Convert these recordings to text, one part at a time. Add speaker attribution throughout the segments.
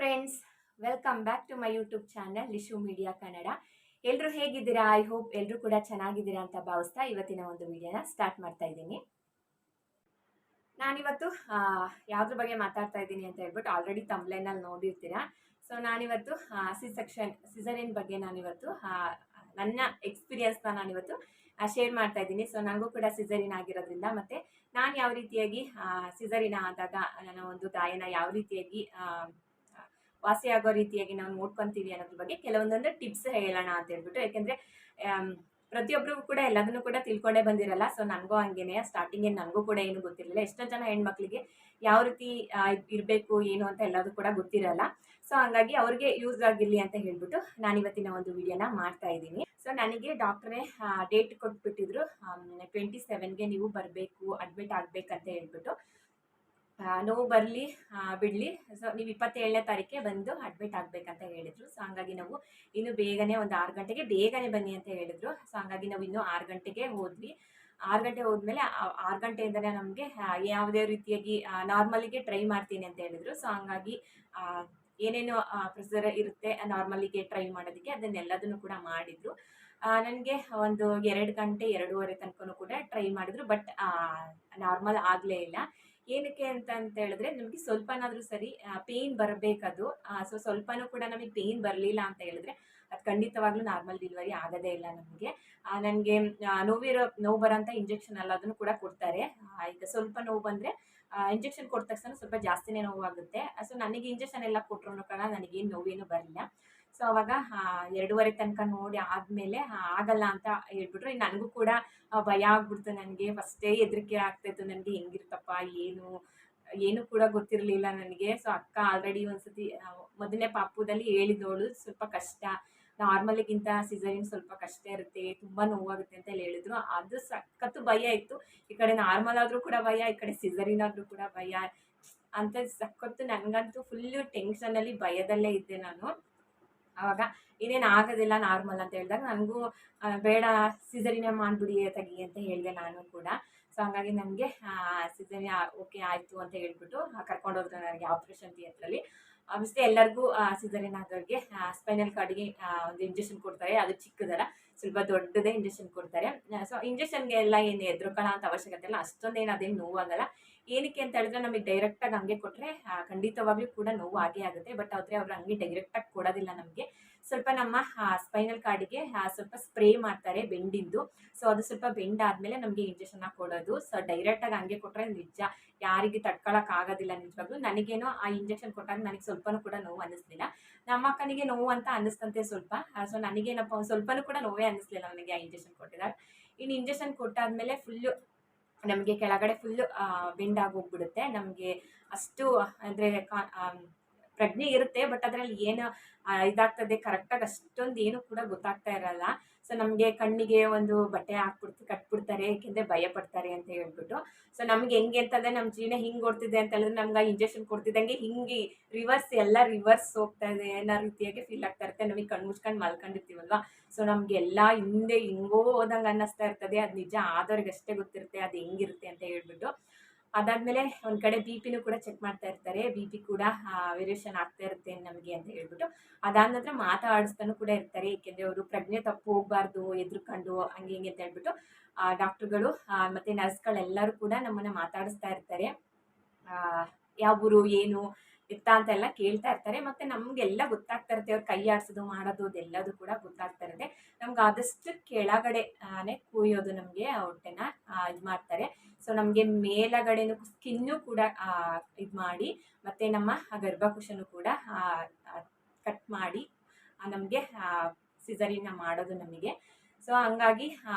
Speaker 1: Friends, welcome back to my YouTube channel Lishu media Kannada. ಎಲ್ಲರೂ ಹೇಗಿದ್ದೀರಾ? I hope ಎಲ್ಲರೂ ಕೂಡ ಚೆನ್ನಾಗಿದ್ದೀರಾ ಅಂತ ಭಾವಿಸ್ತಾ ಇವತ್ತಿನ ಒಂದು ವಿಡಿಯೋನ ಸ್ಟಾರ್ಟ್ ಮಾಡ್ತಾ ಇದ್ದೀನಿ. ನಾನಿವತ್ತು ಯಾವ್ದ್ರ ಬಗ್ಗೆ ಮಾತಾಡ್ತಾ ಇದ್ದೀನಿ ಅಂತ ಹೇಳ್ಬಿಟ್ಟು ಆಲ್ರೆಡಿ ತಮ್ಲೈನಲ್ಲಿ ನೋಡಿರ್ತೀರಾ. ಸೊ ನಾನಿವತ್ತು ಸಿಸರಿನ್ ಬಗ್ಗೆ ನಾನಿವತ್ತು ನನ್ನ ಎಕ್ಸ್ಪೀರಿಯನ್ಸ್ನ ನಾನಿವತ್ತು ಶೇರ್ ಮಾಡ್ತಾ ಇದ್ದೀನಿ. ಸೊ ನನಗೂ ಕೂಡ ಸಿಸರಿನ್ ಆಗಿರೋದ್ರಿಂದ ಮತ್ತೆ ನಾನು ಯಾವ ರೀತಿಯಾಗಿ ಸಿಸರಿನ್ ಆದಾಗ ನನ್ನ ಒಂದು ಗಾಯನ ಯಾವ ರೀತಿಯಾಗಿ ವಾಸಿಯಾಗೋ ರೀತಿಯಾಗಿ ನಾವು ನೋಡ್ಕೊಂತೀವಿ ಅನ್ನೋದ್ರ ಬಗ್ಗೆ ಕೆಲವೊಂದೊಂದು ಟಿಪ್ಸ್ ಹೇಳೋಣ ಅಂತ ಹೇಳ್ಬಿಟ್ಟು. ಯಾಕೆಂದರೆ ಪ್ರತಿಯೊಬ್ಬರಿಗೂ ಕೂಡ ಎಲ್ಲದನ್ನು ಕೂಡ ತಿಳ್ಕೊಂಡೇ ಬಂದಿರಲ್ಲ. ಸೊ ನನಗೂ ಹಂಗೇನೆ ಸ್ಟಾರ್ಟಿಂಗ್ ನನಗೂ ಕೂಡ ಏನು ಗೊತ್ತಿರಲಿಲ್ಲ. ಎಷ್ಟೋ ಜನ ಹೆಣ್ಮಕ್ಳಿಗೆ ಯಾವ ರೀತಿ ಇರಬೇಕು ಏನು ಅಂತ ಎಲ್ಲದೂ ಕೂಡ ಗೊತ್ತಿರಲ್ಲ. ಸೊ ಹಂಗಾಗಿ ಅವ್ರಿಗೆ ಯೂಸ್ ಆಗಿರಲಿ ಅಂತ ಹೇಳ್ಬಿಟ್ಟು ನಾನು ಇವತ್ತಿನ ಒಂದು ವಿಡಿಯೋನ ಮಾಡ್ತಾ ಇದ್ದೀನಿ. ಸೊ ನನಗೆ ಡಾಕ್ಟ್ರೇ ಡೇಟ್ ಕೊಟ್ಬಿಟ್ಟಿದ್ರು, 27ಗೆ ನೀವು ಬರಬೇಕು, ಅಡ್ಮಿಟ್ ಆಗಬೇಕಂತ ಹೇಳ್ಬಿಟ್ಟು. ನೋವು ಬರಲಿ ಬಿಡಲಿ, ಸೊ ನೀವು 27ನೇ ತಾರೀಕೆ ಬಂದು ಅಡ್ಮಿಟ್ ಆಗಬೇಕಂತ ಹೇಳಿದರು. ಸೊ ಹಂಗಾಗಿ ನಾವು ಇನ್ನು ಬೇಗನೆ ಒಂದು 6 ಗಂಟೆಗೆ ಬೇಗನೆ ಬನ್ನಿ ಅಂತ ಹೇಳಿದರು. ಸೊ ಹಂಗಾಗಿ ನಾವು ಇನ್ನೂ 6 ಗಂಟೆಗೆ ಹೋದ್ವಿ. 6 ಗಂಟೆ ಹೋದ್ಮೇಲೆ 6 ಗಂಟೆಯಿಂದಲೇ ನಮಗೆ ಯಾವುದೇ ರೀತಿಯಾಗಿ ನಾರ್ಮಲಿಗೆ ಟ್ರೈ ಮಾಡ್ತೀನಿ ಅಂತ ಹೇಳಿದರು. ಸೊ ಹಂಗಾಗಿ ಏನೇನು ಪ್ರೊಸೀಜರ್ ಇರುತ್ತೆ ನಾರ್ಮಲಿಗೆ ಟ್ರೈ ಮಾಡೋದಕ್ಕೆ ಅದನ್ನೆಲ್ಲದನ್ನು ಕೂಡ ಮಾಡಿದರು. ನನಗೆ ಒಂದು 2 ಗಂಟೆ 2:30 ತನಕ ಕೂಡ ಟ್ರೈ ಮಾಡಿದ್ರು, ಬಟ್ ನಾರ್ಮಲ್ ಆಗಲೇ ಇಲ್ಲ. ಏನಕ್ಕೆ ಅಂತ ಹೇಳಿದ್ರೆ ನಮಗೆ ಸ್ವಲ್ಪನಾದರೂ ಸರಿ ಪೇಯ್ನ್ ಬರಬೇಕದು. ಸೊ ಸ್ವಲ್ಪನೂ ಕೂಡ ನಮಗೆ ಪೇಯ್ನ್ ಬರಲಿಲ್ಲ ಅಂತ ಹೇಳಿದ್ರೆ ಅದು ಖಂಡಿತವಾಗ್ಲೂ ನಾರ್ಮಲ್ ಡೆಲಿವರಿ ಆಗೋದೇ ಇಲ್ಲ ನಮಗೆ. ನನಗೆ ನೋವು ಬರೋಂಥ ಇಂಜೆಕ್ಷನ್ ಎಲ್ಲದನ್ನು ಕೂಡ ಕೊಡ್ತಾರೆ. ಈಗ ಸ್ವಲ್ಪ ನೋವು ಬಂದರೆ ಇಂಜೆಕ್ಷನ್ ಕೊಟ್ಟ ತಕ್ಷಣ ಸ್ವಲ್ಪ ಜಾಸ್ತಿನೇ ನೋವಾಗುತ್ತೆ. ಸೊ ನನಗೆ ಇಂಜೆಕ್ಷನ್ ಎಲ್ಲ ಕೊಟ್ಟರು ಕೂಡ ನನಗೇನು ನೋವೇನು ಬರಲಿಲ್ಲ. ಸೊ ಅವಾಗ 2:30 ತನಕ ನೋಡಿ ಆದಮೇಲೆ ಆಗಲ್ಲ ಅಂತ ಹೇಳ್ಬಿಟ್ರು. ನನಗೂ ಕೂಡ ಭಯ ಆಗ್ಬಿಡ್ತು. ನನಗೆ ಫಸ್ಟೇ ಹೆದರಿಕೆ ಆಗ್ತಾಯಿತ್ತು, ನನಗೆ ಹೆಂಗಿರ್ತಪ್ಪ ಏನು ಕೂಡ ಗೊತ್ತಿರಲಿಲ್ಲ ನನಗೆ. ಸೊ ಅಕ್ಕ ಆಲ್ರೆಡಿ ಒಂದ್ಸತಿ ಮೊದಲನೇ ಪಾಪುದಲ್ಲಿ ಹೇಳಿದವಳು, ಸ್ವಲ್ಪ ಕಷ್ಟ, ನಾರ್ಮಲಿಗಿಂತ ಸಿಸರಿನ್ ಸ್ವಲ್ಪ ಕಷ್ಟ ಇರುತ್ತೆ, ತುಂಬ ನೋವಾಗುತ್ತೆ ಅಂತ ಹೇಳಿದ್ರು. ಅದು ಸಖತ್ತು ಭಯ ಇತ್ತು. ಈ ಕಡೆ ನಾರ್ಮಲ್ ಆದರೂ ಕೂಡ ಭಯ, ಈ ಕಡೆ ಸಿಸರಿನ್ ಆದರೂ ಕೂಡ ಭಯ ಅಂತ ಸಖತ್ತು. ನನಗಂತೂ ಫುಲ್ಲು ಟೆನ್ಷನಲ್ಲಿ ಭಯದಲ್ಲೇ ಇದ್ದೆ ನಾನು. ಆವಾಗ ಇನ್ನೇನು ಆಗೋದಿಲ್ಲ ನಾರ್ಮಲ್ ಅಂತ ಹೇಳಿದಾಗ ನನಗೂ ಬೇಡ ಸಿಸರಿನೇ ಮಾಡಿಬಿಡಿ ತೆಗಿ ಅಂತ ಹೇಳಿದೆ ನಾನು ಕೂಡ. ಸೊ ಹಂಗಾಗಿ ನನಗೆ ಸಿಸರಿನ್ ಓಕೆ ಆಯಿತು ಅಂತ ಹೇಳ್ಬಿಟ್ಟು ಕರ್ಕೊಂಡೋದ್ರು ನನಗೆ ಆಪ್ರೇಷನ್ ಥಿಯೇಟ್ರಲ್ಲಿ. ಆಬ್ವಿಯಸ್ಲಿ ಎಲ್ಲರಿಗೂ ಸಿಸರಿನ್ ಆದವ್ರಿಗೆ ಸ್ಪೈನಲ್ ಕಾರ್ಡಿಗೆ ಒಂದು ಇಂಜೆಕ್ಷನ್ ಕೊಡ್ತಾರೆ. ಅದು ಚಿಕ್ಕದಲ್ಲ, ಸ್ವಲ್ಪ ದೊಡ್ಡದೇ ಇಂಜೆಕ್ಷನ್ ಕೊಡ್ತಾರೆ. ಸೊ ಇಂಜೆಕ್ಷನ್ಗೆ ಎಲ್ಲ ಏನು ಹೆದ್ರುಕೊಳ್ಳೋ ಅಂತ ಅವಶ್ಯಕತೆ ಇಲ್ಲ, ಅಷ್ಟೊಂದೇನು ಅದೇನು ನೋವಾಗಲ್ಲ. ಏನಕ್ಕೆ ಅಂತ ಹೇಳಿದ್ರೆ ನಮಗೆ ಡೈರೆಕ್ಟಾಗಿ ಹಂಗೆ ಕೊಟ್ಟರೆ ಖಂಡಿತವಾಗ್ಲೂ ಕೂಡ ನೋವು ಆಗೇ ಆಗುತ್ತೆ. ಬಟ್ ಆದರೆ ಅವ್ರು ಹಂಗೆ ಡೈರೆಕ್ಟಾಗಿ ಕೊಡೋದಿಲ್ಲ ನಮಗೆ. ಸ್ವಲ್ಪ ನಮ್ಮ ಸ್ಪೈನಲ್ ಕಾರ್ಡಿಗೆ ಸ್ವಲ್ಪ ಸ್ಪ್ರೇ ಮಾಡ್ತಾರೆ ಬೆಂಡಿಂದು. ಸೊ ಅದು ಸ್ವಲ್ಪ ಬೆಂಡ್ ಆದಮೇಲೆ ನಮಗೆ ಇಂಜೆಕ್ಷನ್ನ ಕೊಡೋದು. ಸೊ ಡೈರೆಕ್ಟಾಗಿ ಹಂಗೆ ಕೊಟ್ಟರೆ ನಿಜ ಯಾರಿಗೆ ತಡ್ಕೊಳಕ್ಕಾಗೋದಿಲ್ಲ ನಿಜವಾಗ್ಲೂ. ನನಗೇನೋ ಆ ಇಂಜೆಕ್ಷನ್ ಕೊಟ್ಟಾಗ ನನಗೆ ಸ್ವಲ್ಪನೂ ಕೂಡ ನೋವು ಅನ್ನಿಸ್ಲಿಲ್ಲ. ನಮ್ಮ ಅಕ್ಕನಿಗೆ ನೋವು ಅಂತ ಅನ್ನಿಸ್ತಂತೆ ಸ್ವಲ್ಪ. ಸೊ ನನಗೇನಪ್ಪ ಸ್ವಲ್ಪನೂ ಕೂಡ ನೋವೇ ಅನ್ನಿಸ್ಲಿಲ್ಲ ನನಗೆ ಆ ಇಂಜೆಕ್ಷನ್ ಕೊಟ್ಟಿದಾಗ. ಇನ್ನು ಇಂಜೆಕ್ಷನ್ ಕೊಟ್ಟಾದಮೇಲೆ ಫುಲ್ಲು ನಮಗೆ ಕೆಳಗಡೆ ಫುಲ್ಲು ಬೆಂಡ್ ಆಗೋಗ್ಬಿಡುತ್ತೆ. ನಮಗೆ ಅಷ್ಟು ಅಂದರೆ ಪ್ರಜ್ಞೆ ಇರುತ್ತೆ, ಬಟ್ ಅದರಲ್ಲಿ ಏನು ಇದಾಗ್ತದೆ ಕರೆಕ್ಟಾಗಿ ಅಷ್ಟೊಂದು ಏನು ಕೂಡ ಗೊತ್ತಾಗ್ತಾ ಇರಲ್ಲ. ಸೊ ನಮಗೆ ಕಣ್ಣಿಗೆ ಒಂದು ಬಟ್ಟೆ ಕಟ್ಬಿಡ್ತಾರೆ, ಏಕೆಂದರೆ ಭಯ ಪಡ್ತಾರೆ ಅಂತ ಹೇಳ್ಬಿಟ್ಟು. ಸೊ ನಮ್ಗೆ ಹೆಂಗೆ ಅಂತಂದರೆ ನಮ್ಮ ಜೀವನ ಹಿಂಗೆ ಓಡ್ತಿದೆ ಅಂತ ಹೇಳಿದ್ರೆ ನಮ್ಗೆ ಇಂಜೆಕ್ಷನ್ ಕೊಡ್ತಿದ್ದಂಗೆ ಹಿಂಗೆ ರಿವರ್ಸ್ ಹೋಗ್ತಾ ಇದೆ ಅನ್ನೋ ರೀತಿಯಾಗಿ ಫೀಲ್ ಆಗ್ತಾ ಇರುತ್ತೆ. ನಮಗೆ ಕಣ್ಣು ಮುಚ್ಕೊಂಡು ಮಲ್ಕೊಂಡಿರ್ತೀವಲ್ವ. ಸೊ ನಮಗೆಲ್ಲ ಹಿಂದೆ ಹಿಂಗೋ ಹೋದಂಗೆ ಅನ್ನಿಸ್ತಾ ಇರ್ತದೆ. ಅದು ನಿಜ ಆದವ್ರಿಗೆ ಅಷ್ಟೇ ಗೊತ್ತಿರುತ್ತೆ ಅದು ಹೆಂಗಿರುತ್ತೆ ಅಂತ ಹೇಳ್ಬಿಟ್ಟು. ಅದಾದಮೇಲೆ ಒಂದು ಕಡೆ ಬಿ ಪಿನೂ ಕೂಡ ಚೆಕ್ ಮಾಡ್ತಾ ಇರ್ತಾರೆ. ಬಿ ಪಿ ಕೂಡ ವೇರಿಯೇಷನ್ ಆಗ್ತಾ ಇರುತ್ತೆ ನಮಗೆ ಅಂತ ಹೇಳ್ಬಿಟ್ಟು. ಅದಾದ ನಂತರ ಮಾತಾಡಿಸ್ತಾನೂ ಕೂಡ ಇರ್ತಾರೆ, ಏಕೆಂದರೆ ಅವರು ಪ್ರಜ್ಞೆ ತಪ್ಪು ಹೋಗಬಾರ್ದು ಎದ್ರುಕೊಂಡು ಹಂಗೆ ಹಿಂಗೆ ಅಂತ ಹೇಳ್ಬಿಟ್ಟು ಡಾಕ್ಟ್ರುಗಳು ಮತ್ತು ನರ್ಸ್ಗಳೆಲ್ಲರೂ ಕೂಡ ನಮ್ಮನ್ನು ಮಾತಾಡಿಸ್ತಾ ಇರ್ತಾರೆ. ಯಾವ ಊರು ಏನು ಎತ್ತ ಅಂತೆಲ್ಲ ಕೇಳ್ತಾ ಇರ್ತಾರೆ. ಮತ್ತು ನಮಗೆಲ್ಲ ಗೊತ್ತಾಗ್ತಾ ಇರುತ್ತೆ, ಅವ್ರು ಕೈ ಆಡಿಸೋದು ಮಾಡೋದು ಅದೆಲ್ಲದು ಕೂಡ ಗೊತ್ತಾಗ್ತಾ ಇರುತ್ತೆ. ನಮ್ಗೆ ಆದಷ್ಟು ಕೆಳಗಡೆನೇ ಕೂಯೋದು ನಮಗೆ ಹೊಟ್ಟೆನ ಇದು ಮಾಡ್ತಾರೆ. ಸೊ ನಮಗೆ ಮೇಲಗಡೆನೂ ಸ್ಕಿನ್ನೂ ಕೂಡ ಇದು ಮಾಡಿ ಮತ್ತು ನಮ್ಮ ಗರ್ಭಕೋಶನೂ ಕೂಡ ಕಟ್ ಮಾಡಿ ನಮಗೆ ಸಿಸರಿನ್ನ ಮಾಡೋದು ನಮಗೆ. ಸೊ ಹಂಗಾಗಿ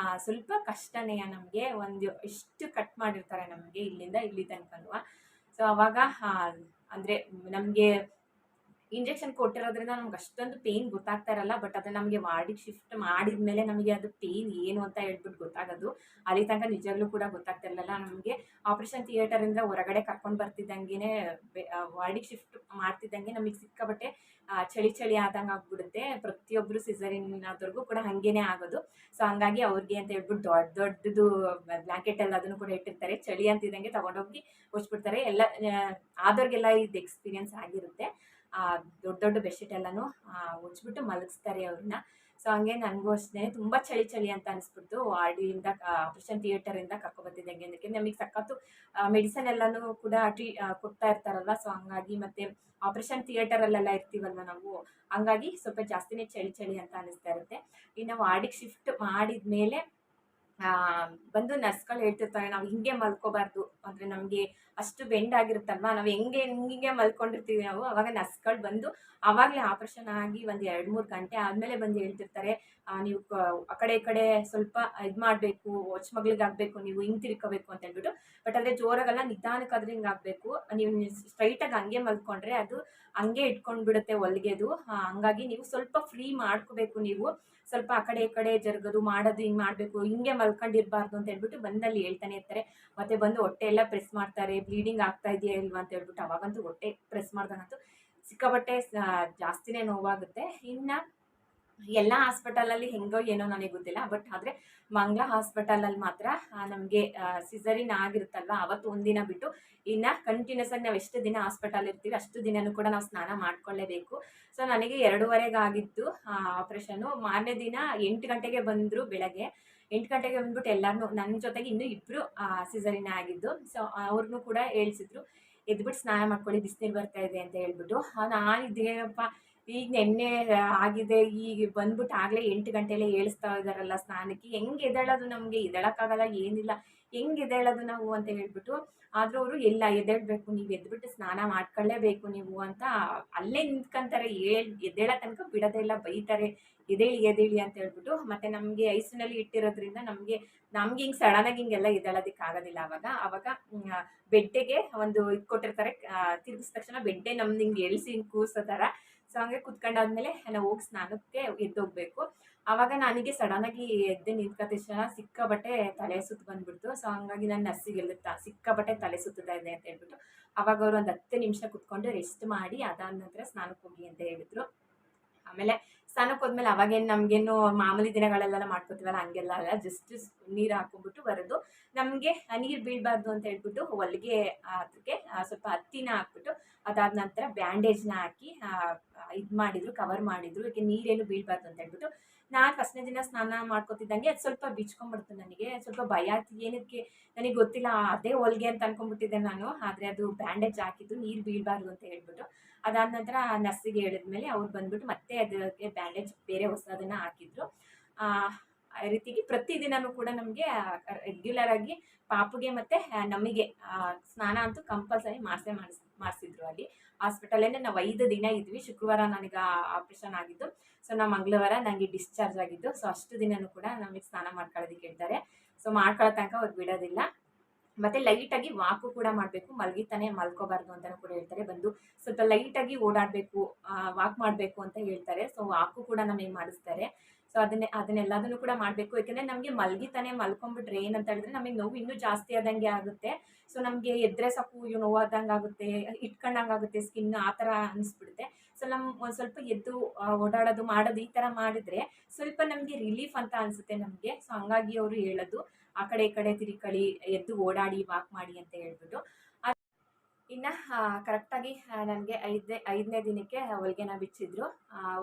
Speaker 1: ಸ್ವಲ್ಪ ಕಷ್ಟನೇ ನಮಗೆ. ಒಂದು ಎಷ್ಟು ಕಟ್ ಮಾಡಿರ್ತಾರೆ ನಮಗೆ ಇಲ್ಲಿಂದ ಇಲ್ಲಿ ತನಕನೂ. ಸೊ ಅವಾಗ ಅಂದರೆ ನಮಗೆ ಇಂಜೆಕ್ಷನ್ ಕೊಟ್ಟಿರೋದ್ರಿಂದ ನಮ್ಗೆ ಅಷ್ಟೊಂದು ಪೇಯ್ನ್ ಗೊತ್ತಾಗ್ತಾ ಇರಲ್ಲ. ಬಟ್ ಅದು ನಮಗೆ ವಾರ್ಡಿಗೆ ಶಿಫ್ಟ್ ಮಾಡಿದ ಮೇಲೆ ನಮಗೆ ಅದು ಪೇಯ್ನ್ ಏನು ಅಂತ ಹೇಳ್ಬಿಟ್ಟು ಗೊತ್ತಾಗೋದು. ಅಲ್ಲಿ ತನಕ ನಿಜವಾಗ್ಲೂ ಕೂಡ ಗೊತ್ತಾಗ್ತಾ ಇರಲಿಲ್ಲ ನಮಗೆ. ಆಪ್ರೇಷನ್ ಥಿಯೇಟರಿಂದ ಹೊರಗಡೆ ಕರ್ಕೊಂಡು ಬರ್ತಿದ್ದಂಗೆ ವಾರ್ಡಿಗೆ ಶಿಫ್ಟ್ ಮಾಡ್ತಿದ್ದಂಗೆ ನಮಗೆ ಸಿಕ್ಕಾಬಟ್ಟೆ ಚಳಿ ಆದಂಗೆ ಆಗ್ಬಿಡುತ್ತೆ. ಪ್ರತಿಯೊಬ್ಬರು ಸಿಸರಿನ್ ಆದವ್ರಿಗೂ ಕೂಡ ಹಾಗೇನೆ ಆಗೋದು. ಸೊ ಹಂಗಾಗಿ ಅವ್ರಿಗೆ ಅಂತ ಹೇಳ್ಬಿಟ್ಟು ದೊಡ್ಡದು ಬ್ಲ್ಯಾಂಕೆಟ್ ಎಲ್ಲ ಅದನ್ನು ಕೂಡ ಇಟ್ಟಿರ್ತಾರೆ. ಚಳಿ ಅಂತಿದ್ದಂಗೆ ತೊಗೊಂಡೋಗಿ ಹೊಚ್ಬಿಡ್ತಾರೆ. ಎಲ್ಲ ಆದವ್ರಿಗೆಲ್ಲ ಇದು ಎಕ್ಸ್ಪೀರಿಯನ್ಸ್ ಆಗಿರುತ್ತೆ. ದೊಡ್ಡ ದೊಡ್ಡ ಬೆಡ್ಶೀಟ್ ಎಲ್ಲನೂ ಮುಚ್ಚಿಬಿಟ್ಟು ಮಲಗಿಸ್ತಾರೆ ಅವ್ರನ್ನ. ಸೊ ಹಂಗೆ ನನಗೂ ಅಷ್ಟೇ ತುಂಬ ಚಳಿ ಚಳಿ ಅಂತ ಅನಿಸ್ಬಿಟ್ಟು ವಾರ್ಡಿಯಿಂದ ಆಪರೇಷನ್ ಥಿಯೇಟರಿಂದ ಕರ್ಕೊಬತ್ತಿದ್ದಂಗೆ, ಅದಕ್ಕೆ ನಮಗೆ ಸಖತ್ತು ಮೆಡಿಸನ್ ಎಲ್ಲನೂ ಕೂಡ ಕೊಡ್ತಾ ಇರ್ತಾರಲ್ವ. ಸೊ ಹಂಗಾಗಿ ಮತ್ತೆ ಆಪರೇಷನ್ ಥಿಯೇಟರಲ್ಲೆಲ್ಲ ಇರ್ತೀವಲ್ವ ನಾವು, ಹಂಗಾಗಿ ಸ್ವಲ್ಪ ಜಾಸ್ತಿನೇ ಚಳಿ ಚಳಿ ಅಂತ ಅನಿಸ್ತಾ ಇರುತ್ತೆ. ಇನ್ನು ವಾರ್ಡಿಗೆ ಶಿಫ್ಟ್ ಮಾಡಿದ ಮೇಲೆ ಬಂದು ನರ್ಸ್ಗಳು ಹೇಳ್ತಿರ್ತಾರೆ ನಾವು ಹಿಂಗೆ ಮಲ್ಕೋಬಾರ್ದು, ಅಂದರೆ ನಮಗೆ ಅಷ್ಟು ಬೆಂಡ್ ಆಗಿರುತ್ತಲ್ವ, ನಾವು ಹಿಂಗೆ ಮಲ್ಕೊಂಡಿರ್ತೀವಿ ನಾವು. ಅವಾಗ ನರ್ಸ್ಗಳು ಬಂದು ಆವಾಗಲೇ ಆಪರೇಷನ್ ಆಗಿ ಒಂದು 2-3 ಗಂಟೆ ಆದಮೇಲೆ ಬಂದು ಹೇಳ್ತಿರ್ತಾರೆ, ನೀವು ಆ ಕಡೆ ಈ ಕಡೆ ಸ್ವಲ್ಪ ಇದು ಮಾಡಬೇಕು, ಒಚ್ಚಮಗ್ಳಿಗಾಗಬೇಕು, ನೀವು ಹಿಂಗೆ ತಿರ್ಕೋಬೇಕು ಅಂತ ಹೇಳ್ಬಿಟ್ಟು. ಬಟ್ ಆದರೆ ಜೋರಾಗಲ್ಲ, ನಿಧಾನಕ್ಕಾದ್ರೆ ಹಿಂಗೆ ಆಗಬೇಕು. ನೀವು ಸ್ಟ್ರೈಟಾಗಿ ಹಂಗೆ ಮಲ್ಕೊಂಡ್ರೆ ಅದು ಹಂಗೆ ಇಟ್ಕೊಂಡು ಬಿಡುತ್ತೆ ಹೊಲಿಗೆದು. ಹಂಗಾಗಿ ನೀವು ಸ್ವಲ್ಪ ಫ್ರೀ ಮಾಡ್ಕೋಬೇಕು. ನೀವು ಸ್ವಲ್ಪ ಆ ಕಡೆ ಈ ಕಡೆ ಜರುಗೋದು ಮಾಡೋದು ಹಿಂಗೆ ಮಾಡಬೇಕು, ಹಿಂಗೆ ಮಲ್ಕೊಂಡಿರಬಾರ್ದು ಅಂತ ಹೇಳ್ಬಿಟ್ಟು ಬಂದಲ್ಲಿ ಹೇಳ್ತಾನೆ ಇರ್ತಾರೆ. ಮತ್ತು ಬಂದು ಹೊಟ್ಟೆ ಎಲ್ಲ ಪ್ರೆಸ್ ಮಾಡ್ತಾರೆ, ಬ್ಲೀಡಿಂಗ್ ಆಗ್ತಾ ಇದೆಯಾ ಇಲ್ವಾ ಅಂತ ಹೇಳ್ಬಿಟ್ಟು. ಅವಾಗಂತೂ ಹೊಟ್ಟೆ ಪ್ರೆಸ್ ಮಾಡ್ದಾಗಂತೂ ಸಿಕ್ಕಾಪಟ್ಟೆ ಜಾಸ್ತಿನೇ ನೋವಾಗುತ್ತೆ. ಇನ್ನು ಎಲ್ಲ ಹಾಸ್ಪಿಟಲಲ್ಲಿ ಹೆಂಗೋ ಏನೋ ನನಗೆ ಗೊತ್ತಿಲ್ಲ, ಬಟ್ ಆದರೆ ಮಂಗಳ ಹಾಸ್ಪಿಟಲಲ್ಲಿ ಮಾತ್ರ ನಮಗೆ ಸಿಸರಿನ್ ಆಗಿರುತ್ತಲ್ವ, ಅವತ್ತು ಒಂದಿನ ಬಿಟ್ಟು ಇನ್ನು ಕಂಟಿನ್ಯೂಸ್ ಆಗಿ ನಾವು ಎಷ್ಟು ದಿನ ಹಾಸ್ಪಿಟಲ್ ಇರ್ತೀವಿ ಅಷ್ಟು ದಿನವೂ ಕೂಡ ನಾವು ಸ್ನಾನ ಮಾಡ್ಕೊಳ್ಳೇಬೇಕು. ಸೊ ನನಗೆ 2:30ಗೆ ಆಗಿದ್ದು ಆಪ್ರೇಷನ್ನು. ಮಾರನೇ ದಿನ 8 ಗಂಟೆಗೆ ಬಂದರು, ಬೆಳಗ್ಗೆ 8 ಗಂಟೆಗೆ ಬಂದ್ಬಿಟ್ಟು ಎಲ್ಲರನ್ನೂ ನನ್ನ ಜೊತೆಗೆ ಇನ್ನೂ 2 ಸಿಸರಿನ್ ಆಗಿದ್ದು. ಸೊ ಅವ್ರನ್ನೂ ಕೂಡ ಹೇಳ್ಸಿದ್ರು, ಎದ್ಬಿಟ್ಟು ಸ್ನಾನ ಮಾಡ್ಕೊಳ್ಳಿ, ಬಿಸಿನೀರು ಬರ್ತಾ ಇದೆ ಅಂತ ಹೇಳ್ಬಿಟ್ಟು. ನಾನು ಇದೇನಪ್ಪ ಈಗ ನೆನ್ನೆ ಆಗಿದೆ, ಈಗ ಬಂದ್ಬಿಟ್ಟು ಆಗಲೇ 8 ಗಂಟೆಲೇ ಏಳಿಸ್ತಾ ಇದ್ದಾರಲ್ಲ ಸ್ನಾನಕ್ಕೆ, ಹೆಂಗೆ ಎದ್ದೇಳೋದು, ನಮಗೆ ಎದ್ದೇಳೋಕ್ಕಾಗಲ್ಲ, ಏನಿಲ್ಲ, ಹೆಂಗೆ ಎದ್ದೇಳೋದು ನಾವು ಅಂತ ಹೇಳ್ಬಿಟ್ಟು. ಆದರೂ ಅವರು ಇಲ್ಲ, ಎದ್ದೇಳಬೇಕು, ನೀವು ಎದ್ಬಿಟ್ಟು ಸ್ನಾನ ಮಾಡ್ಕೊಳ್ಳೇಬೇಕು ನೀವು ಅಂತ ಅಲ್ಲೇ ನಿಂತ್ಕೊಂತಾರೆ. ಎದ್ದೇಳೋ ತನಕ ಬಿಡೋದೇ ಇಲ್ಲ, ಬೈತಾರೆ, ಎದೇಳಿ ಅಂತ ಹೇಳ್ಬಿಟ್ಟು. ಮತ್ತು ನಮಗೆ ಐಸಿನಲ್ಲಿ ಇಟ್ಟಿರೋದ್ರಿಂದ ನಮಗೆ ಹಿಂಗೆ ಸಡನ್ನಾಗಿ ಹಿಂಗೆಲ್ಲ ಎದ್ದೇಳೋದಕ್ಕಾಗೋದಿಲ್ಲ. ಅವಾಗ ಬೆಡ್ಡಿಗೆ ಒಂದು ಇದು ಕೊಟ್ಟಿರ್ತಾರೆ, ತಿರುಗಿದ ತಕ್ಷಣ ಬೆಡ್ಡೆ ನಮ್ದು ಹಿಂಗೆ ಎಳಿಸಿ ಹಿಂಗೆ ಕೂರ್ಸೋ ಥರ. ಸೊ ಹಂಗೆ ಕುತ್ಕೊಂಡಾದ್ಮೇಲೆ ನಾವು ಹೋಗಿ ಸ್ನಾನಕ್ಕೆ ಎದ್ದೋಗ್ಬೇಕು. ಆವಾಗ ನನಗೆ ಸಡನ್ನಾಗಿ ಎದ್ದು ನಿಂತ್ಕೊಂಡ ತಕ್ಷಣ ಸಿಕ್ಕಾಬಟ್ಟೆ ತಲೆ ಸುತ್ತು ಬಂದ್ಬಿಡ್ತು. ಸೊ ಹಂಗಾಗಿ ನಾನು ನರ್ಸಿಗೆ ಸಿಕ್ಕಾಬಟ್ಟೆ ತಲೆ ಸುತ್ತುತ್ತಾ ಇದೆ ಅಂತ ಹೇಳ್ಬಿಟ್ಟು. ಅವಾಗ ಅವರು ಒಂದು 10 ನಿಮಿಷ ಕುತ್ಕೊಂಡು ರೆಸ್ಟ್ ಮಾಡಿ ಅದಾದ ನಂತರ ಸ್ನಾನಕ್ಕೆ ಹೋಗಿ ಅಂತ ಹೇಳಿದ್ರು. ಆಮೇಲೆ ಸ್ನಾನಕ್ಕೆ ಹೋದ್ಮೇಲೆ ಅವಾಗೇನು ನಮಗೇನು ಮಾಮೂಲಿ ದಿನಗಳೆಲ್ಲ ಮಾಡ್ಕೋತೀವಲ್ಲ ಹಂಗೆಲ್ಲ ಅಲ್ಲ, ಜಸ್ಟ್ ನೀರು ಹಾಕೊಂಡ್ಬಿಟ್ಟು ಬರೋದು. ನಮಗೆ ನೀರು ಬೀಳಬಾರ್ದು ಅಂತ ಹೇಳ್ಬಿಟ್ಟು ಹೊಲಿಗೆ ಅದಕ್ಕೆ ಸ್ವಲ್ಪ ಹತ್ತಿನ ಹಾಕ್ಬಿಟ್ಟು ಅದಾದ ನಂತರ ಬ್ಯಾಂಡೇಜ್ನ ಹಾಕಿ ಇದು ಮಾಡಿದ್ರು, ಕವರ್ ಮಾಡಿದ್ರು, ಯಾಕೆ ನೀರೇನು ಬೀಳಬಾರ್ದು ಅಂತ ಹೇಳ್ಬಿಟ್ಟು. ನಾನು ಫಸ್ಟ್ನೇ ದಿನ ಸ್ನಾನ ಮಾಡ್ಕೊತಿದ್ದಂಗೆ ಅದು ಸ್ವಲ್ಪ ಬಿಚ್ಕೊಂಡ್ಬಿಡ್ತು. ನನಗೆ ಸ್ವಲ್ಪ ಭಯ ಆಯ್ತು, ಏನಕ್ಕೆ ನನಗೆ ಗೊತ್ತಿಲ್ಲ, ಅದೇ ಹೊಲಿಗೆ ಅಂತ ಅನ್ಕೊಂಡ್ಬಿಟ್ಟಿದ್ದೆ ನಾನು. ಆದರೆ ಅದು ಬ್ಯಾಂಡೇಜ್ ಹಾಕಿದ್ದು ನೀರು ಬೀಳಬಾರ್ದು ಅಂತ ಹೇಳ್ಬಿಟ್ಟು. ಅದಾದ ನಂತರ ನರ್ಸಿಗೆ ಹೇಳಿದ್ಮೇಲೆ ಅವ್ರು ಬಂದ್ಬಿಟ್ಟು ಮತ್ತೆ ಅದಕ್ಕೆ ಬ್ಯಾಂಡೇಜ್ ಬೇರೆ ಹೊಸದನ್ನು ಹಾಕಿದ್ರು. ಆ ರೀತಿಗೆ ಪ್ರತಿದಿನವೂ ಕೂಡ ನಮಗೆ ರೆಗ್ಯುಲರ್ ಆಗಿ ಪಾಪುಗೆ ಮತ್ತು ನಮಗೆ ಸ್ನಾನ ಅಂತೂ ಕಂಪಲ್ಸರಿ ಮಾಡಿಸಿದ್ರು ಅಲ್ಲಿ ಹಾಸ್ಪಿಟಲಲ್ಲೇ. ನಾವು 5 ದಿನ ಇದ್ವಿ. ಶುಕ್ರವಾರ ನನಗೆ ಆಪ್ರೇಷನ್ ಆಗಿದ್ದು. ಸೊ ನಾವು ಮಂಗಳವಾರ ನನಗೆ ಡಿಸ್ಚಾರ್ಜ್ ಆಗಿದ್ದು. ಸೊ ಅಷ್ಟು ದಿನವೂ ಕೂಡ ನಮಗೆ ಸ್ನಾನ ಮಾಡ್ಕೊಳ್ಳೋದಕ್ಕೆ ಹೇಳ್ತಾರೆ. ಸೊ ಮಾಡ್ಕೊಳ್ಳೋ ತನಕ ಅವ್ರು ಬಿಡೋದಿಲ್ಲ. ಮತ್ತು ಲೈಟಾಗಿ ವಾಕು ಕೂಡ ಮಾಡಬೇಕು, ಮಲಗಿತಾನೆ ಮಲ್ಕೋಬಾರ್ದು ಅಂತಲೂ ಕೂಡ ಹೇಳ್ತಾರೆ. ಬಂದು ಸ್ವಲ್ಪ ಲೈಟಾಗಿ ಓಡಾಡಬೇಕು, ವಾಕ್ ಮಾಡಬೇಕು ಅಂತ ಹೇಳ್ತಾರೆ. ಸೊ ವಾಕು ಕೂಡ ನಮಗೆ ಮಾಡಿಸ್ತಾರೆ. ಸೊ ಅದನ್ನೆಲ್ಲದನ್ನು ಕೂಡ ಮಾಡಬೇಕು. ಯಾಕೆಂದರೆ ನಮಗೆ ಮಲಗಿತಾನೆ ಮಲ್ಕೊಂಡ್ಬಿಟ್ರೆ ಏನಂತ ಹೇಳಿದ್ರೆ ನಮಗೆ ನೋವು ಇನ್ನೂ ಜಾಸ್ತಿ ಆದಂಗೆ ಆಗುತ್ತೆ. ಸೊ ನಮಗೆ ಎದ್ದರೆ ಸಾಕು ನೋವಾದಂಗೆ ಆಗುತ್ತೆ, ಇಟ್ಕೊಂಡಂಗೆ ಆಗುತ್ತೆ ಸ್ಕಿನ್, ಆ ಥರ ಅನಿಸ್ಬಿಡುತ್ತೆ. ಸೊ ಒಂದು ಸ್ವಲ್ಪ ಎದ್ದು ಓಡಾಡೋದು ಮಾಡೋದು ಈ ಥರ ಮಾಡಿದ್ರೆ ಸ್ವಲ್ಪ ನಮಗೆ ರಿಲೀಫ್ ಅಂತ ಅನಿಸುತ್ತೆ ನಮಗೆ. ಸೊ ಹಂಗಾಗಿ ಅವರು ಹೇಳೋದು ಆ ಕಡೆ ಈ ಕಡೆ ತಿರ್ಕೊಳ್ಳಿ, ಎದ್ದು ಓಡಾಡಿ, ವಾಕ್ ಮಾಡಿ ಅಂತ ಹೇಳ್ಬಿಟ್ಟು. ಇನ್ನು ಕರೆಕ್ಟಾಗಿ ನನಗೆ 5ನೇ ದಿನಕ್ಕೆ ಹೊಲಿಗೆನ ಬಿಚ್ಚಿದ್ರು.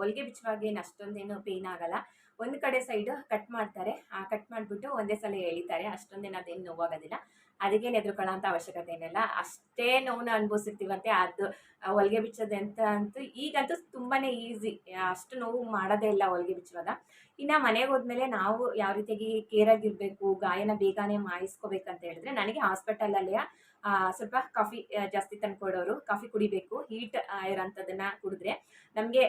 Speaker 1: ಹೊಲಿಗೆ ಬಿಚ್ಚುವಾಗ ಏನು ಅಷ್ಟೊಂದೇನು ಪೇಯ್ನ್ ಆಗಲ್ಲ. ಒಂದು ಕಡೆ ಸೈಡು ಕಟ್ ಮಾಡ್ತಾರೆ, ಕಟ್ ಮಾಡಿಬಿಟ್ಟು ಒಂದೇ ಸಲ ಎಳಿತಾರೆ, ಅಷ್ಟೊಂದೇನು ಅದೇನು ನೋವಾಗೋದಿಲ್ಲ. ಅದಕ್ಕೇನು ಹೆದರ್ಕೊಳ್ಳೋ ಅಂಥ ಅವಶ್ಯಕತೆ ಏನಿಲ್ಲ. ಅಷ್ಟೇ ನೋವನ್ನ ಅನುಭವಿಸಿರ್ತೀವಂತೆ ಅದು ಹೊಲಿಗೆ ಬಿಚ್ಚೋದು ಅಂತೂ ಈಗಂತೂ ತುಂಬಾ ಈಸಿ, ಅಷ್ಟು ನೋವು ಮಾಡೋದೇ ಇಲ್ಲ ಹೊಲಿಗೆ ಬಿಚ್ಚುವಾಗ. ಇನ್ನು ಮನೆಗೆ ಹೋದ್ಮೇಲೆ ನಾವು ಯಾವ ರೀತಿಯಾಗಿ ಕೇರಾಗಿರಬೇಕು, ಗಾಯನ ಬೇಗನೆ ಮಾಯಿಸ್ಕೋಬೇಕಂತ ಹೇಳಿದ್ರೆ ನನಗೆ ಹಾಸ್ಪಿಟಲಲ್ಲಿ ಸ್ವಲ್ಪ ಕಾಫಿ ಜಾಸ್ತಿ ತಂದುಕೊಡೋರು. ಕಾಫಿ ಕುಡಿಬೇಕು, ಹೀಟ್ ಇರೋಂಥದ್ದನ್ನು ಕುಡಿದ್ರೆ ನಮಗೆ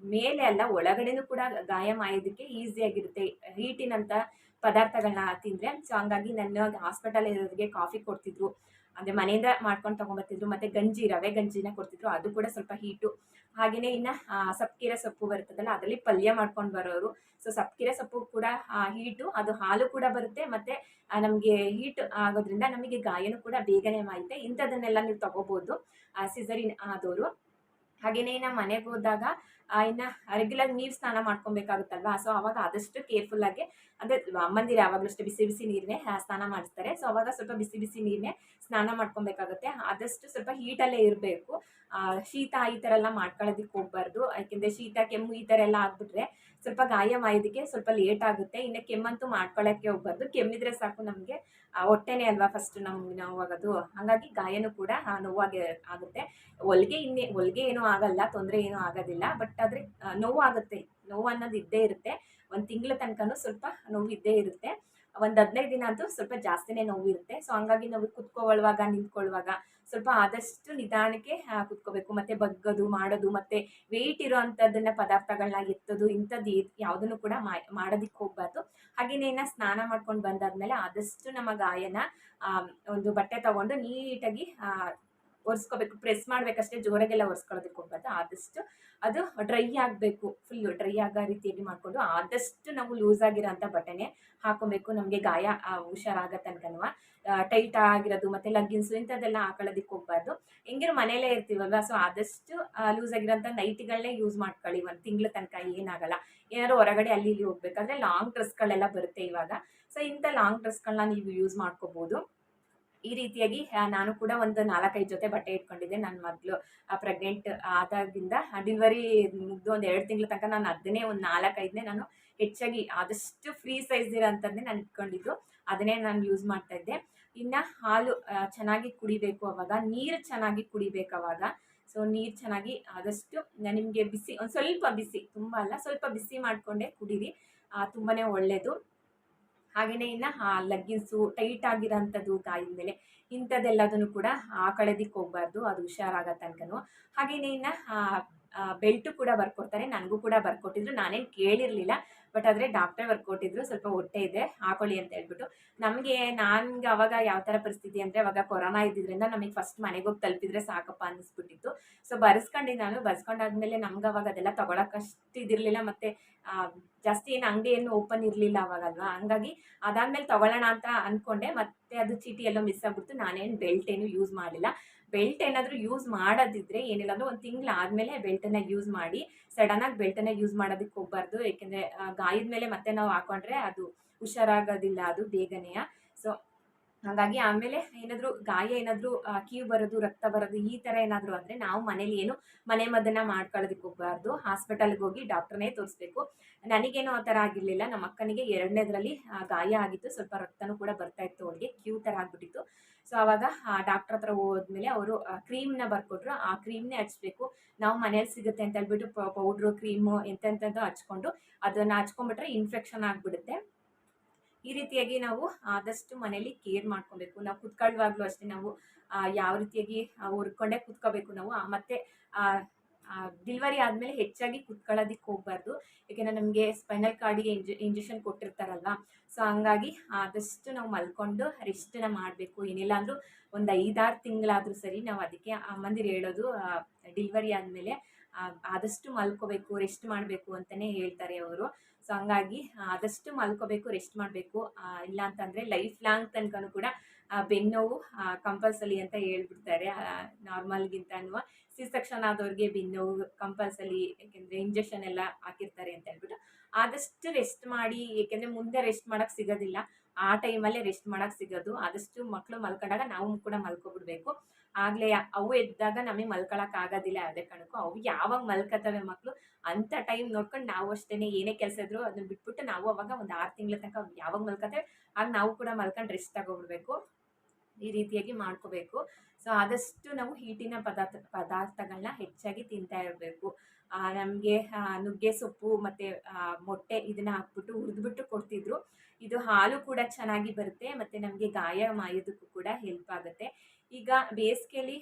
Speaker 1: ಮೇಲೆ ಅಲ್ಲ ಒಳಗಡೆನೂ ಕೂಡ ಗಾಯ ಮಾಯೋದಕ್ಕೆ ಈಸಿಯಾಗಿರುತ್ತೆ ಹೀಟಿನಂಥ ಪದಾರ್ಥಗಳನ್ನ ತಿಂದರೆ. ಸೊ ಹಂಗಾಗಿ ನನ್ನ ಹಾಸ್ಪಿಟಲ್ ಇರೋರಿಗೆ ಕಾಫಿ ಕೊಡ್ತಿದ್ರು, ಅಂದರೆ ಮನೆಯಿಂದ ಮಾಡ್ಕೊಂಡು ತೊಗೊಂಬರ್ತಿದ್ರು. ಮತ್ತು ರವೆ ಗಂಜಿನ ಕೊಡ್ತಿದ್ರು, ಅದು ಕೂಡ ಸ್ವಲ್ಪ ಹೀಟು. ಹಾಗೆಯೇ ಇನ್ನು ಸಬ್ಬಕ್ಕೀರೆ ಸೊಪ್ಪು ಬರ್ತದಲ್ಲ ಅದರಲ್ಲಿ ಪಲ್ಯ ಮಾಡ್ಕೊಂಡು ಬರೋರು. ಸೊ ಸಬ್ಬಕ್ಕೀರೆ ಸೊಪ್ಪು ಕೂಡ ಹೀಟು, ಅದು ಹಾಲು ಕೂಡ ಬರುತ್ತೆ, ಮತ್ತು ನಮಗೆ ಹೀಟ್ ಆಗೋದ್ರಿಂದ ನಮಗೆ ಗಾಯನೂ ಕೂಡ ಬೇಗನೆ ಮಾಯುತ್ತೆ. ಇಂಥದ್ದನ್ನೆಲ್ಲ ನೀವು ತೊಗೋಬೋದು ಸಿಸರಿನ್ ಆದವರು. ಹಾಗೆಯೇ ನಮ್ಮ ಮನೆಗೆ ಹೋದಾಗ ಇನ್ನು ರೆಗ್ಯುಲರ್ ನೀರು ಸ್ನಾನ ಮಾಡ್ಕೊಬೇಕಾಗುತ್ತಲ್ವಾ. ಸೊ ಅವಾಗ ಆದಷ್ಟು ಕೇರ್ಫುಲ್ಲಾಗಿ, ಅಂದರೆ ಅಮ್ಮಂದಿರು ಯಾವಾಗಲೂ ಅಷ್ಟೇ ಬಿಸಿ ಬಿಸಿ ನೀರನ್ನೇ ಸ್ನಾನ ಮಾಡಿಸ್ತಾರೆ. ಸೊ ಅವಾಗ ಸ್ವಲ್ಪ ಬಿಸಿ ಬಿಸಿ ನೀರನ್ನೇ ಸ್ನಾನ ಮಾಡ್ಕೊಬೇಕಾಗುತ್ತೆ. ಆದಷ್ಟು ಸ್ವಲ್ಪ ಹೀಟಲ್ಲೇ ಇರಬೇಕು. ಶೀತ ಈ ಥರ ಎಲ್ಲ ಮಾಡ್ಕೊಳ್ಳೋದಕ್ಕೆ ಹೋಗ್ಬಾರ್ದು. ಯಾಕೆಂದರೆ ಶೀತ ಕೆಮ್ಮು ಈ ಥರ ಎಲ್ಲ ಆಗ್ಬಿಟ್ರೆ ಸ್ವಲ್ಪ ಗಾಯ ಮಾಯೋದಕ್ಕೆ ಸ್ವಲ್ಪ ಲೇಟ್ ಆಗುತ್ತೆ. ಇನ್ನು ಕೆಮ್ಮಂತೂ ಮಾಡ್ಕೊಳ್ಳೋಕ್ಕೆ ಹೋಗ್ಬಾರ್ದು. ಕೆಮ್ಮಿದ್ರೆ ಸಾಕು ನಮಗೆ ಹೊಟ್ಟೆನೇ ಅಲ್ವಾ ಫಸ್ಟ್ ನಮ್ಗೆ ನೋವಾಗೋದು. ಹಾಗಾಗಿ ಗಾಯನೂ ಕೂಡ ನೋವಾಗಿ ಆಗುತ್ತೆ. ಹೊಲಿಗೆ ಏನೂ ಆಗಲ್ಲ, ತೊಂದರೆ ಏನೂ ಆಗೋದಿಲ್ಲ. ಬಟ್ ಆದರೆ ನೋವು ಆಗುತ್ತೆ. ನೋವು ಅನ್ನೋದು ಇದ್ದೇ ಇರುತ್ತೆ. ಒಂದು ತಿಂಗಳ ತನಕನೂ ಸ್ವಲ್ಪ ನೋವು ಇದ್ದೇ ಇರುತ್ತೆ. ಒಂದು 15 ದಿನ ಅಂತೂ ಸ್ವಲ್ಪ ಜಾಸ್ತಿನೇ ನೋವು ಇರುತ್ತೆ. ಸೊ ಹಂಗಾಗಿ ನಾವು ಕುತ್ಕೊಳ್ಳುವಾಗ ನಿಂತ್ಕೊಳ್ಳುವಾಗ ಸ್ವಲ್ಪ ಆದಷ್ಟು ನಿಧಾನಕ್ಕೆ ಕುತ್ಕೋಬೇಕು. ಮತ್ತು ಬಗ್ಗೋದು ಮಾಡೋದು, ಮತ್ತು ವೆಯ್ಟ್ ಇರೋವಂಥದ್ದನ್ನ ಪದಾರ್ಥಗಳನ್ನ ಎತ್ತೋದು ಇಂಥದ್ದು ಯಾವುದನ್ನು ಕೂಡ ಮಾಡೋದಕ್ಕೆ ಹೋಗ್ಬಾರ್ದು. ಹಾಗೆಯೇ ಇನ್ನು ಸ್ನಾನ ಮಾಡ್ಕೊಂಡು ಬಂದಾದ್ಮೇಲೆ ಆದಷ್ಟು ನಮ್ಮ ಗಾಯನ ಒಂದು ಬಟ್ಟೆ ತಗೊಂಡು ನೀಟಾಗಿ ಒರೆಸ್ಕೋಬೇಕು. ಪ್ರೆಸ್ ಮಾಡಬೇಕಷ್ಟೇ, ಜೋರಾಗೆಲ್ಲ ಒರೆಸ್ಕೊಳ್ಳೋದಕ್ಕೆ ಹೋಗ್ಬಾರ್ದು. ಆದಷ್ಟು ಅದು ಡ್ರೈ ಆಗಬೇಕು. ಫುಲ್ಲು ಡ್ರೈ ಆಗೋ ರೀತಿಯಾಗಿ ಮಾಡಿಕೊಂಡು ಆದಷ್ಟು ನಾವು ಲೂಸ್ ಆಗಿರೋಂಥ ಬಟ್ಟೆನೇ ಹಾಕೊಬೇಕು. ನಮಗೆ ಗಾಯ ಹುಷಾರಾಗೋ ತನಕನೂ ಟೈಟ್ ಆಗಿರೋದು ಮತ್ತು ಲಗ್ಗಿನ್ಸು ಇಂಥದ್ದೆಲ್ಲ ಹಾಕೊಳ್ಳೋದಕ್ಕೆ ಹೋಗ್ಬಾರ್ದು. ಹೆಂಗಿರೋ ಮನೇಲೇ ಇರ್ತೀವಲ್ವ, ಸೊ ಆದಷ್ಟು ಲೂಸ್ ಆಗಿರೋಂಥ ನೈಟಿಗಳನ್ನೇ ಯೂಸ್ ಮಾಡ್ಕೊಳ್ಳಿ. ಒಂದು ತಿಂಗಳ ತನಕ ಏನಾಗಲ್ಲ. ಏನಾದ್ರು ಹೊರಗಡೆ ಅಲ್ಲಿ ಇಲ್ಲಿ ಹೋಗ್ಬೇಕಾದ್ರೆ ಲಾಂಗ್ ಡ್ರೆಸ್ಗಳೆಲ್ಲ ಬರುತ್ತೆ ಇವಾಗ. ಸೊ ಇಂಥ ಲಾಂಗ್ ಡ್ರೆಸ್ಗಳನ್ನ ನೀವು ಯೂಸ್ ಮಾಡ್ಕೋಬೋದು. ಈ ರೀತಿಯಾಗಿ ನಾನು ಕೂಡ ಒಂದು 4-5 ಜೊತೆ ಬಟ್ಟೆ ಇಟ್ಕೊಂಡಿದ್ದೆ. ನನ್ನ ಮಗಳು ಪ್ರೆಗ್ನೆಂಟ್ ಆದಾಗಿಂದ ಡೆಲಿವರಿ ಮುಗಿದು ಒಂದು 2 ತಿಂಗಳ ತನಕ ನಾನು ಅದನ್ನೇ ಒಂದು 4-5ನೇ ನಾನು ಹೆಚ್ಚಾಗಿ ಆದಷ್ಟು ಫ್ರೀ ಸೈಜ್ ಇರೋಂಥದ್ದೇ ನಾನು ಇಟ್ಕೊಂಡಿದ್ದು. ಅದನ್ನೇ ನಾನು ಯೂಸ್ ಮಾಡ್ತಾ ಇದ್ದೆ. ಇನ್ನು ಹಾಲು ಚೆನ್ನಾಗಿ ಕುಡಿಬೇಕು. ಅವಾಗ ನೀರು ಚೆನ್ನಾಗಿ ಕುಡಿಬೇಕು ಅವಾಗ. ಸೊ ನೀರು ಚೆನ್ನಾಗಿ ಆದಷ್ಟು ನಿಮಗೆ ಬಿಸಿ, ಒಂದು ಸ್ವಲ್ಪ ಬಿಸಿ, ತುಂಬ ಅಲ್ಲ, ಸ್ವಲ್ಪ ಬಿಸಿ ಮಾಡಿಕೊಂಡೇ ಕುಡೀರಿ. ತುಂಬಾ ಒಳ್ಳೆಯದು. ಹಾಗೆಯೇ ಇನ್ನು ಲಗ್ಗಿನ್ಸು ಟೈಟ್ ಆಗಿರೋಂಥದ್ದು ಗಾಯದ ಮೇಲೆ ಇಂಥದ್ದೆಲ್ಲದನ್ನು ಕೂಡ ಹಾಕೊಳ್ಳೋದಕ್ಕೆ ಹೋಗ್ಬಾರ್ದು, ಅದು ಹುಷಾರಾಗೋ ತನಕನೂ. ಹಾಗೆಯೇ ಇನ್ನು ಬೆಲ್ಟು ಕೂಡ ಬರ್ಕೊಡ್ತಾರೆ. ನನಗೂ ಕೂಡ ಬರ್ಕೊಟ್ಟಿದ್ರು. ನಾನೇನು ಕೇಳಿರಲಿಲ್ಲ. ಬಟ್ ಆದರೆ ಡಾಕ್ಟರ್ ಬರ್ಕೊಟ್ಟಿದ್ರು. ಸ್ವಲ್ಪ ಹೊಟ್ಟೆ ಇದೆ ಹಾಕೊಳ್ಳಿ ಅಂತ ಹೇಳ್ಬಿಟ್ಟು. ನನಗೆ ಅವಾಗ ಯಾವ ಥರ ಪರಿಸ್ಥಿತಿ ಅಂದರೆ, ಅವಾಗ ಕೊರೋನಾ ಇದ್ದಿದ್ದರಿಂದ ನಮಗೆ ಫಸ್ಟ್ ಮನೆಗೆ ಹೋಗಿ ತಲುಪಿದ್ರೆ ಸಾಕಪ್ಪ ಅನ್ನಿಸ್ಬಿಟ್ಟಿತ್ತು. ಸೊ ಬರ್ಸ್ಕೊಂಡಾದ್ಮೇಲೆ ನಮ್ಗೆ ಅವಾಗ ಅದೆಲ್ಲ ತೊಗೊಳಕ್ಕಷ್ಟು ಇದಿರಲಿಲ್ಲ. ಮತ್ತು ಜಾಸ್ತಿ ಏನು ಅಂಗಡಿ ಏನು ಓಪನ್ ಇರಲಿಲ್ಲ ಅವಾಗಲ್ವಾ. ಹಂಗಾಗಿ ಅದಾದಮೇಲೆ ತೊಗೊಳ್ಳೋಣ ಅಂತ ಅಂದ್ಕೊಂಡೆ. ಮತ್ತೆ ಅದು ಚೀಟಿ ಎಲ್ಲೋ ಮಿಸ್ ಆಗ್ಬಿಡ್ತು. ನಾನೇನು ಬೆಲ್ಟ್ ಏನು ಯೂಸ್ ಮಾಡಲಿಲ್ಲ. ಬೆಲ್ಟ್ ಏನಾದರೂ ಯೂಸ್ ಮಾಡೋದಿದ್ರೆ ಏನಿಲ್ಲ ಅಂದರೂ ಒಂದು ತಿಂಗಳಾದಮೇಲೆ ಬೆಲ್ಟನ್ನು ಯೂಸ್ ಮಾಡಿ. ಸಡನ್ನಾಗಿ ಬೆಲ್ಟನ್ನು ಯೂಸ್ ಮಾಡೋದಕ್ಕೆ ಹೋಗ್ಬಾರ್ದು. ಏಕೆಂದರೆ ಗಾಯದ ಮೇಲೆ ಮತ್ತೆ ನಾವು ಹಾಕೊಂಡ್ರೆ ಅದು ಹುಷಾರಾಗೋದಿಲ್ಲ, ಅದು ಬೇಗನೆ. ಸೊ ಹಾಗಾಗಿ ಆಮೇಲೆ ಏನಾದರೂ ಗಾಯ ಏನಾದರೂ ಕೀವು ಬರೋದು, ರಕ್ತ ಬರೋದು ಈ ಥರ ಏನಾದರೂ ಅಂದರೆ ನಾವು ಮನೇಲಿ ಏನು ಮನೆ ಮದ್ದನ್ನು ಮಾಡ್ಕೊಳ್ಳೋದಕ್ಕೆ ಹೋಗಬಾರ್ದು. ಹಾಸ್ಪಿಟಲ್ಗೆ ಹೋಗಿ ಡಾಕ್ಟ್ರನ್ನೇ ತೋರಿಸ್ಬೇಕು. ನನಗೇನೋ ಆ ಥರ ಆಗಿರಲಿಲ್ಲ. ನಮ್ಮ ಅಕ್ಕನಿಗೆ 2ನೇದರಲ್ಲಿ ಗಾಯ ಆಗಿತ್ತು. ಸ್ವಲ್ಪ ರಕ್ತನೂ ಕೂಡ ಬರ್ತಾಯಿತ್ತು. ಅವಳಿಗೆ ಕ್ಯೂ ಥರ ಆಗಿಬಿಟ್ಟಿತ್ತು. ಸೊ ಆವಾಗ ಡಾಕ್ಟ್ರ್ ಹತ್ರ ಹೋದ್ಮೇಲೆ ಅವರು ಕ್ರೀಮ್ನ ಬರ್ಕೊಟ್ರು. ಆ ಕ್ರೀಮ್ನೇ ಹಚ್ಬೇಕು. ನಾವು ಮನೇಲಿ ಸಿಗುತ್ತೆ ಅಂತ ಹೇಳ್ಬಿಟ್ಟು ಪೌಡ್ರು, ಕ್ರೀಮು ಎಂತೆಂಥದ್ದು ಹಚ್ಕೊಂಡು ಅದನ್ನು ಹಚ್ಕೊಂಡ್ಬಿಟ್ರೆ ಇನ್ಫೆಕ್ಷನ್ ಆಗಿಬಿಡುತ್ತೆ. ಈ ರೀತಿಯಾಗಿ ನಾವು ಆದಷ್ಟು ಮನೇಲಿ ಕೇರ್ ಮಾಡ್ಕೊಬೇಕು. ನಾವು ಕುತ್ಕೊಳ್ಳುವಾಗಲೂ ಅಷ್ಟೇ ನಾವು ಯಾವ ರೀತಿಯಾಗಿ ಹೊರ್ಕೊಂಡೇ ಕುತ್ಕೋಬೇಕು ನಾವು. ಮತ್ತು ಡೆಲಿವರಿ ಆದಮೇಲೆ ಹೆಚ್ಚಾಗಿ ಕುತ್ಕೊಳ್ಳೋದಕ್ಕೆ ಹೋಗಬಾರ್ದು. ಏಕೆಂದರೆ ನಮಗೆ ಸ್ಪೈನಲ್ ಕಾರ್ಡಿಗೆ ಇಂಜೆಕ್ಷನ್ ಕೊಟ್ಟಿರ್ತಾರಲ್ವ. ಸೊ ಹಂಗಾಗಿ ಆದಷ್ಟು ನಾವು ಮಲ್ಕೊಂಡು ರೆಸ್ಟನ್ನ ಮಾಡಬೇಕು. ಏನಿಲ್ಲ ಅಂದರೂ ಒಂದು 5-6 ತಿಂಗಳಾದರೂ ಸರಿ ನಾವು ಅದಕ್ಕೆ ಅಮ್ಮಂದಿರು ಹೇಳೋದು, ಡೆಲಿವರಿ ಆದಮೇಲೆ ಆದಷ್ಟು ಮಲ್ಕೋಬೇಕು, ರೆಸ್ಟ್ ಮಾಡಬೇಕು ಅಂತಲೇ ಹೇಳ್ತಾರೆ ಅವರು. ಸೊ ಹಂಗಾಗಿ ಆದಷ್ಟು ಮಲ್ಕೋಬೇಕು, ರೆಸ್ಟ್ ಮಾಡಬೇಕು. ಇಲ್ಲ ಅಂತಂದರೆ ಲೈಫ್ ಲಾಂಗ್ ತನಕನೂ ಕೂಡ ಬೆನ್ನೋವು ಕಂಪಲ್ಸರಿ ಅಂತ ಹೇಳ್ಬಿಡ್ತಾರೆ. ನಾರ್ಮಲ್ಗಿಂತನೂ ಸಿ ಸೆಕ್ಷನ್ ಆದವ್ರಿಗೆ ಬೆನ್ನೋವು ಕಂಪಲ್ಸರಿ, ಏಕೆಂದರೆ ಇಂಜೆಕ್ಷನ್ ಎಲ್ಲ ಹಾಕಿರ್ತಾರೆ ಅಂತ ಹೇಳ್ಬಿಟ್ಟು. ಆದಷ್ಟು ರೆಸ್ಟ್ ಮಾಡಿ. ಏಕೆಂದರೆ ಮುಂದೆ ರೆಸ್ಟ್ ಮಾಡೋಕ್ಕೆ ಸಿಗೋದಿಲ್ಲ, ಆ ಟೈಮಲ್ಲೇ ರೆಸ್ಟ್ ಮಾಡೋಕ್ಕೆ ಸಿಗೋದು. ಆದಷ್ಟು ಮಕ್ಕಳು ಮಲ್ಕೊಂಡಾಗ ನಾವು ಕೂಡ ಮಲ್ಕೊಬಿಡ್ಬೇಕು. ಆಗಲೇ ಅವು ಎದ್ದಾಗ ನಮಗೆ ಮಲ್ಕೊಳಕ್ಕಾಗೋದಿಲ್ಲ ಯಾವುದೇ ಕಾರಣಕ್ಕೂ. ಅವು ಯಾವಾಗ ಮಲ್ಕೋತವೆ ಮಕ್ಕಳು ಅಂಥ ಟೈಮ್ ನೋಡ್ಕೊಂಡು ನಾವು ಅಷ್ಟೇ ಏನೇ ಕೆಲಸ ಇದ್ದರೂ ಅದನ್ನ ಬಿಟ್ಬಿಟ್ಟು ನಾವು ಅವಾಗ ಒಂದು 6 ತಿಂಗಳ ತನಕ ಯಾವಾಗ ಮಲ್ಕೋತೇವೆ ಆಗ ನಾವು ಕೂಡ ಮಲ್ಕೊಂಡು ರೆಸ್ಟ್ ತಗೊಬಿಡ್ಬೇಕು. ಈ ರೀತಿಯಾಗಿ ಮಾಡ್ಕೋಬೇಕು. ಸೊ ಆದಷ್ಟು ನಾವು ಹೀಟಿನ ಪದಾರ್ಥಗಳನ್ನ ಹೆಚ್ಚಾಗಿ ತಿಂತಾ ಇರಬೇಕು. ನಮಗೆ ನುಗ್ಗೆ ಸೊಪ್ಪು ಮತ್ತು ಮೊಟ್ಟೆ ಇದನ್ನು ಹಾಕ್ಬಿಟ್ಟು ಹುರಿದ್ಬಿಟ್ಟು ಕೊಡ್ತಿದ್ರು. ಇದು ಹಾಲು ಕೂಡ ಚೆನ್ನಾಗಿ ಬರುತ್ತೆ ಮತ್ತು ನಮಗೆ ಗಾಯ ಮಾಯೋದಕ್ಕೂ ಕೂಡ ಹೆಲ್ಪ್ ಆಗುತ್ತೆ. ಈಗ ಬೇಸಿಗೆಯಲ್ಲಿ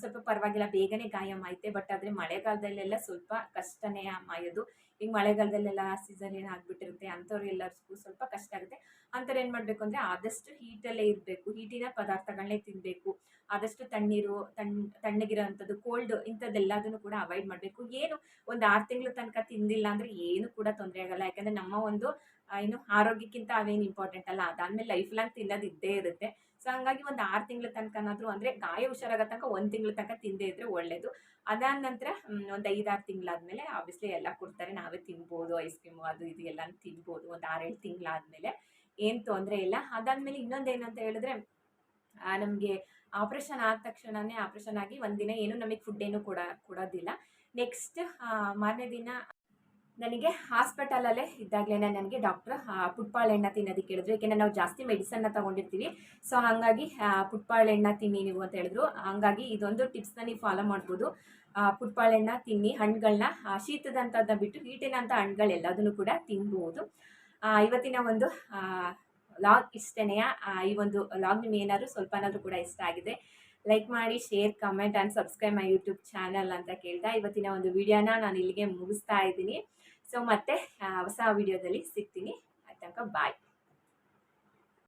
Speaker 1: ಸ್ವಲ್ಪ ಪರವಾಗಿಲ್ಲ, ಬೇಗನೆ ಗಾಯ ಮಾಯುತ್ತೆ. ಬಟ್ ಆದರೆ ಮಳೆಗಾಲದಲ್ಲೆಲ್ಲ ಸ್ವಲ್ಪ ಕಷ್ಟನೇ ಮಾಯೋದು. ಈಗ ಮಳೆಗಾಲದಲ್ಲೆಲ್ಲ ಸಿಸರೇನ್ ಆಗಿಬಿಟ್ಟಿರುತ್ತೆ. ಅಂಥವ್ರಿಗೆಲ್ಲರಿಗೂ ಸ್ವಲ್ಪ ಕಷ್ಟ ಆಗುತ್ತೆ. ಅಂಥವ್ರು ಏನು ಮಾಡಬೇಕು ಅಂದರೆ ಆದಷ್ಟು ಹೀಟಲ್ಲೇ ಇರಬೇಕು. ಹೀಟಿನ ಪದಾರ್ಥಗಳನ್ನೇ ತಿನ್ನಬೇಕು. ಆದಷ್ಟು ತಣ್ಣಗಿರೋ ಅಂಥದ್ದು, ಕೋಲ್ಡ್ ಇಂಥದ್ದೆಲ್ಲದನ್ನು ಕೂಡ ಅವಾಯ್ಡ್ ಮಾಡಬೇಕು. ಏನು ಒಂದು 6 ತಿಂಗಳ ತನಕ ತಿಂದಿಲ್ಲ ಅಂದರೆ ಏನು ಕೂಡ ತೊಂದರೆ ಆಗಲ್ಲ. ಯಾಕಂದರೆ ನಮ್ಮ ಒಂದು ಆರೋಗ್ಯಕ್ಕಿಂತ ಅವೇನು ಇಂಪಾರ್ಟೆಂಟ್ ಅಲ್ಲ. ಅದಾದಮೇಲೆ ಲೈಫ್ ಲಾಂಗ್ ತಿನ್ನೋದು ಇದ್ದೇ ಇರುತ್ತೆ. ಸೊ ಹಂಗಾಗಿ ಒಂದು 6 ತಿಂಗಳ ತನಕನಾದರೂ ಅಂದರೆ ಗಾಯ ಹುಷಾರಾಗೋ ತನಕ 1 ತಿಂಗಳ ತನಕ ತಿಂದೇ ಇದ್ರೆ ಒಳ್ಳೆಯದು. ಅದಾದ ನಂತರ ಒಂದು 5-6 ತಿಂಗಳಾದಮೇಲೆ ಆಬ್ವಿಯಸ್ಲಿ ಎಲ್ಲ ಕೊಡ್ತಾರೆ, ನಾವೇ ತಿನ್ಬೋದು. ಐಸ್ ಕ್ರೀಮು ಅದು ಇದು ಎಲ್ಲಾನು ತಿನ್ಬೋದು ಒಂದು 6-7 ತಿಂಗಳಾದಮೇಲೆ, ಏನು ತೊಂದರೆ ಇಲ್ಲ. ಅದಾದಮೇಲೆ ಇನ್ನೊಂದೇನಂತ ಹೇಳಿದ್ರೆ ನಮಗೆ ಆಪ್ರೇಷನ್ ಆದ ತಕ್ಷಣನೇ ಆಪ್ರೇಷನ್ ಆಗಿ ಒಂದಿನ ಏನು ನಮಗೆ ಫುಡ್ ಏನು ಕೊಡೋದಿಲ್ಲ. ನೆಕ್ಸ್ಟ್ ಮಾರನೇ ದಿನ ನನಗೆ ಹಾಸ್ಪಿಟಲಲ್ಲೇ ಇದ್ದಾಗಲೇ ನನಗೆ ಡಾಕ್ಟ್ರು ಪುಟ್ಬಾಳೆಹಣ್ಣ ತಿನ್ನೋದಕ್ಕೆ ಹೇಳಿದ್ರು. ಏಕೆಂದರೆ ನಾವು ಜಾಸ್ತಿ ಮೆಡಿಸನ್ನ ತೊಗೊಂಡಿರ್ತೀವಿ. ಸೊ ಹಾಗಾಗಿ ಪುಟ್ಬಾಳೆಹಣ್ಣ ತಿನ್ನಿ ನೀವು ಅಂತ ಹೇಳಿದ್ರು. ಹಾಗಾಗಿ ಇದೊಂದು ಟಿಪ್ಸ್ನ ನೀವು ಫಾಲೋ ಮಾಡ್ಬೋದು. ಪುಟ್ಬಾಳೆಹಣ್ಣ ತಿನ್ನಿ, ಹಣ್ಣುಗಳನ್ನ ಶೀತದಂಥದ್ದನ್ನ ಬಿಟ್ಟು ಹೀಟಿನಂಥ ಹಣ್ಣುಗಳು ಎಲ್ಲದನ್ನು ಕೂಡ ತಿನ್ಬೋದು. ಇವತ್ತಿನ ಒಂದು ಲಾಗ್ ಇಷ್ಟೇನೆಯ. ಈ ಒಂದು ಲಾಗ್ ನಿಮ್ಗೆ ಏನಾದರೂ ಸ್ವಲ್ಪನಾದರೂ ಕೂಡ ಇಷ್ಟ ಆಗಿದೆ, ಲೈಕ್ ಮಾಡಿ, share, comment and subscribe my YouTube channel ಅಂತ ಕೇಳ್ತಾ ಇವತ್ತಿನ ಒಂದು ವಿಡಿಯೋನ ನಾನು ಇಲ್ಲಿಗೆ ಮುಗಿಸ್ತಾ ಇದ್ದೀನಿ. ಸೊ ಮತ್ತೆ ಹೊಸ ವಿಡಿಯೋದಲ್ಲಿ ಸಿಗ್ತೀನಿ. ಆಯ್ತಂಕ ಬಾಯ್.